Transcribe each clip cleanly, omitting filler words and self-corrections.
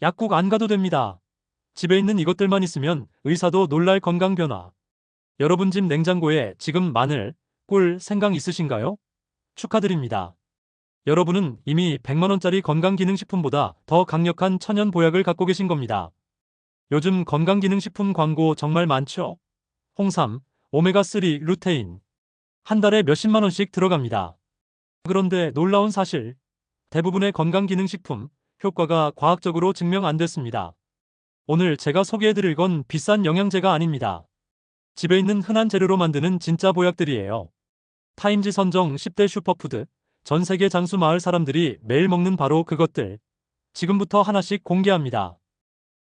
약국 안 가도 됩니다. 집에 있는 이것들만 있으면 의사도 놀랄 건강 변화. 여러분 집 냉장고에 지금 마늘, 꿀, 생강 있으신가요? 축하드립니다. 여러분은 이미 100만 원짜리 건강기능식품보다 더 강력한 천연 보약을 갖고 계신 겁니다. 요즘 건강기능식품 광고 정말 많죠? 홍삼, 오메가3, 루테인. 한 달에 몇십만 원씩 들어갑니다. 그런데 놀라운 사실, 대부분의 건강기능식품 효과가 과학적으로 증명 안 됐습니다. 오늘 제가 소개해드릴 건 비싼 영양제가 아닙니다. 집에 있는 흔한 재료로 만드는 진짜 보약들이에요. 타임지 선정 10대 슈퍼푸드, 전 세계 장수 마을 사람들이 매일 먹는 바로 그것들. 지금부터 하나씩 공개합니다.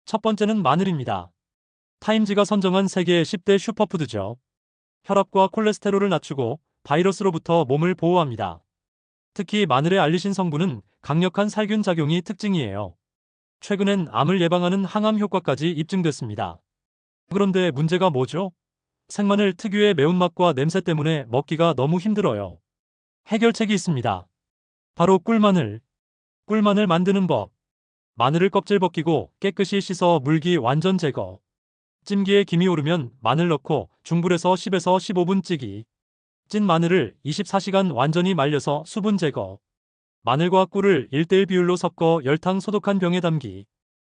첫 번째는 마늘입니다. 타임지가 선정한 세계 10대 슈퍼푸드죠. 혈압과 콜레스테롤을 낮추고 바이러스로부터 몸을 보호합니다. 특히 마늘의 알리신 성분은 강력한 살균 작용이 특징이에요. 최근엔 암을 예방하는 항암 효과까지 입증됐습니다. 그런데 문제가 뭐죠? 생마늘 특유의 매운맛과 냄새 때문에 먹기가 너무 힘들어요. 해결책이 있습니다. 바로 꿀마늘. 꿀마늘 만드는 법. 마늘을 껍질 벗기고 깨끗이 씻어 물기 완전 제거. 찜기에 김이 오르면 마늘 넣고 중불에서 10에서 15분 찌기. 찐 마늘을 24시간 완전히 말려서 수분 제거. 마늘과 꿀을 1:1 비율로 섞어 열탕 소독한 병에 담기.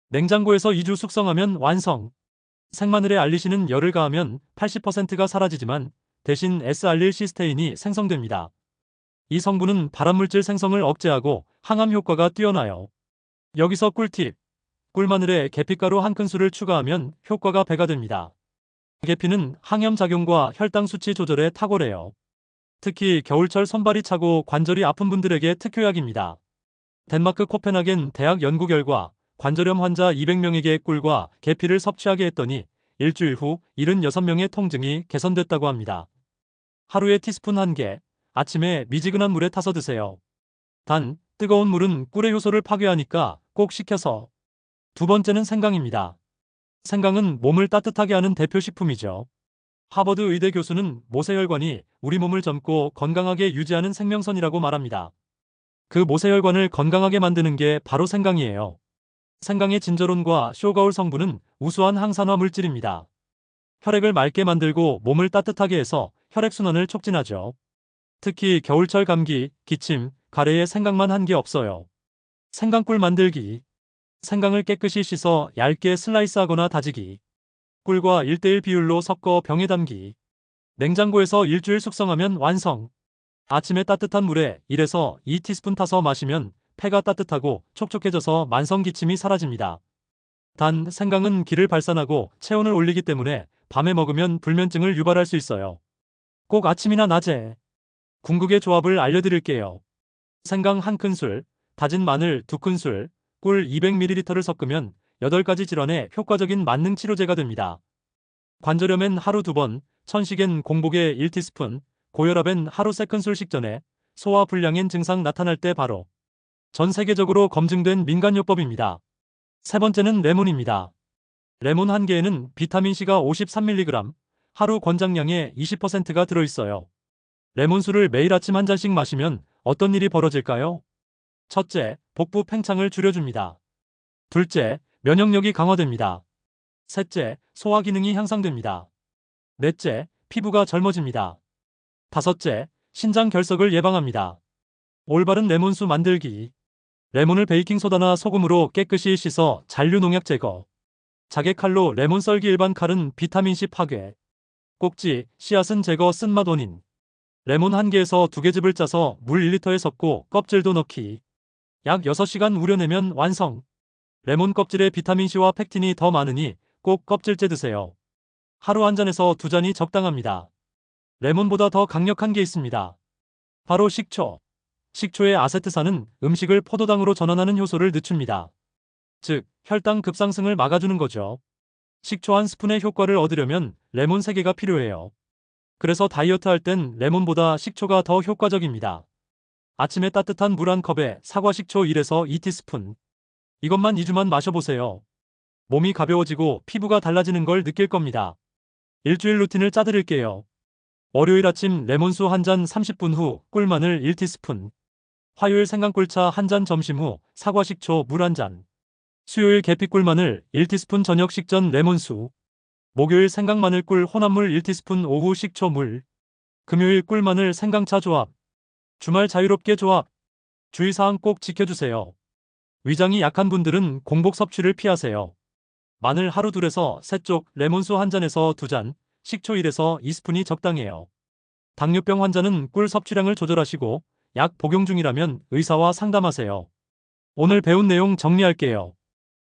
냉장고에서 2주 숙성하면 완성. 생마늘에 알리신은 열을 가하면 80%가 사라지지만 대신 S알릴시스테인이 생성됩니다. 이 성분은 발암물질 생성을 억제하고 항암 효과가 뛰어나요. 여기서 꿀팁. 꿀마늘에 계피가루 한 큰술을 추가하면 효과가 배가 됩니다. 계피는 항염작용과 혈당 수치 조절에 탁월해요. 특히 겨울철 손발이 차고 관절이 아픈 분들에게 특효약입니다. 덴마크 코펜하겐 대학 연구 결과 관절염 환자 200명에게 꿀과 계피를 섭취하게 했더니 일주일 후 76명의 통증이 개선됐다고 합니다. 하루에 티스푼 1개, 아침에 미지근한 물에 타서 드세요. 단, 뜨거운 물은 꿀의 효소를 파괴하니까 꼭 식혀서. 두 번째는 생강입니다. 생강은 몸을 따뜻하게 하는 대표 식품이죠. 하버드 의대 교수는 모세혈관이 우리 몸을 젊고 건강하게 유지하는 생명선이라고 말합니다. 그 모세혈관을 건강하게 만드는 게 바로 생강이에요. 생강의 진저론과 쇼가올 성분은 우수한 항산화 물질입니다. 혈액을 맑게 만들고 몸을 따뜻하게 해서 혈액순환을 촉진하죠. 특히 겨울철 감기, 기침, 가래에 생강만 한 게 없어요. 생강꿀 만들기. 생강을 깨끗이 씻어 얇게 슬라이스하거나 다지기. 꿀과 1:1 비율로 섞어 병에 담기. 냉장고에서 일주일 숙성하면 완성. 아침에 따뜻한 물에 1에서 2티스푼 타서 마시면 폐가 따뜻하고 촉촉해져서 만성 기침이 사라집니다. 단, 생강은 기를 발산하고 체온을 올리기 때문에 밤에 먹으면 불면증을 유발할 수 있어요. 꼭 아침이나 낮에. 궁극의 조합을 알려드릴게요. 생강 1큰술, 다진 마늘 2큰술, 꿀 200ml를 섞으면 8가지 질환에 효과적인 만능 치료제가 됩니다. 관절염엔 하루 2번, 천식엔 공복에 1티스푼, 고혈압엔 하루 3큰술 식전에, 소화 불량엔 증상 나타날 때 바로. 전 세계적으로 검증된 민간요법입니다. 세 번째는 레몬입니다. 레몬 1개에는 비타민C가 53mg, 하루 권장량의 20%가 들어있어요. 레몬수를 매일 아침 한 잔씩 마시면 어떤 일이 벌어질까요? 첫째, 복부 팽창을 줄여줍니다. 둘째, 면역력이 강화됩니다. 셋째, 소화 기능이 향상됩니다. 넷째, 피부가 젊어집니다. 다섯째, 신장 결석을 예방합니다. 올바른 레몬수 만들기. 레몬을 베이킹소다나 소금으로 깨끗이 씻어 잔류 농약 제거. 자개칼로 레몬 썰기. 일반 칼은 비타민C 파괴. 꼭지, 씨앗은 제거. 쓴맛 원인. 레몬 1개에서 2개즙을 짜서 물 1리터에 섞고 껍질도 넣기. 약 6시간 우려내면 완성. 레몬 껍질에 비타민C와 팩틴이 더 많으니 꼭 껍질째 드세요. 하루 1잔에서 2잔이 적당합니다. 레몬보다 더 강력한 게 있습니다. 바로 식초. 식초의 아세트산은 음식을 포도당으로 전환하는 효소를 늦춥니다. 즉, 혈당 급상승을 막아주는 거죠. 식초 1스푼의 효과를 얻으려면 레몬 3개가 필요해요. 그래서 다이어트 할 땐 레몬보다 식초가 더 효과적입니다. 아침에 따뜻한 물 1컵에 사과식초 1에서 2티스푼. 이것만 2주만 마셔보세요. 몸이 가벼워지고 피부가 달라지는 걸 느낄 겁니다. 일주일 루틴을 짜드릴게요. 월요일 아침 레몬수 1잔 30분 후 꿀마늘 1티스푼. 화요일 생강꿀차 1잔 점심 후 사과식초 물 1잔. 수요일 계피꿀 마늘 1티스푼 저녁 식전 레몬수. 목요일 생강 마늘 꿀 혼합물 1티스푼 오후 식초물. 금요일 꿀 마늘 생강차 조합. 주말 자유롭게 조합. 주의사항 꼭 지켜주세요. 위장이 약한 분들은 공복 섭취를 피하세요. 마늘 하루 2에서 3쪽, 레몬수 1잔에서 2잔, 식초 1에서 2스푼이 적당해요. 당뇨병 환자는 꿀 섭취량을 조절하시고 약 복용 중이라면 의사와 상담하세요. 오늘 배운 내용 정리할게요.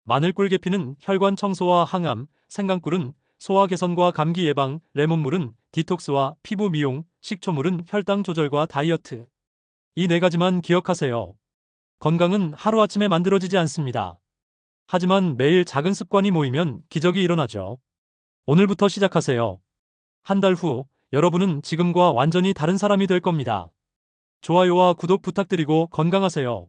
마늘꿀 계피는 혈관 청소와 항암, 생강꿀은 소화 개선과 감기 예방, 레몬물은 디톡스와 피부 미용, 식초물은 혈당 조절과 다이어트. 이 4가지만 기억하세요. 건강은 하루아침에 만들어지지 않습니다. 하지만 매일 작은 습관이 모이면 기적이 일어나죠. 오늘부터 시작하세요. 한 달 후, 여러분은 지금과 완전히 다른 사람이 될 겁니다. 좋아요와 구독 부탁드리고 건강하세요.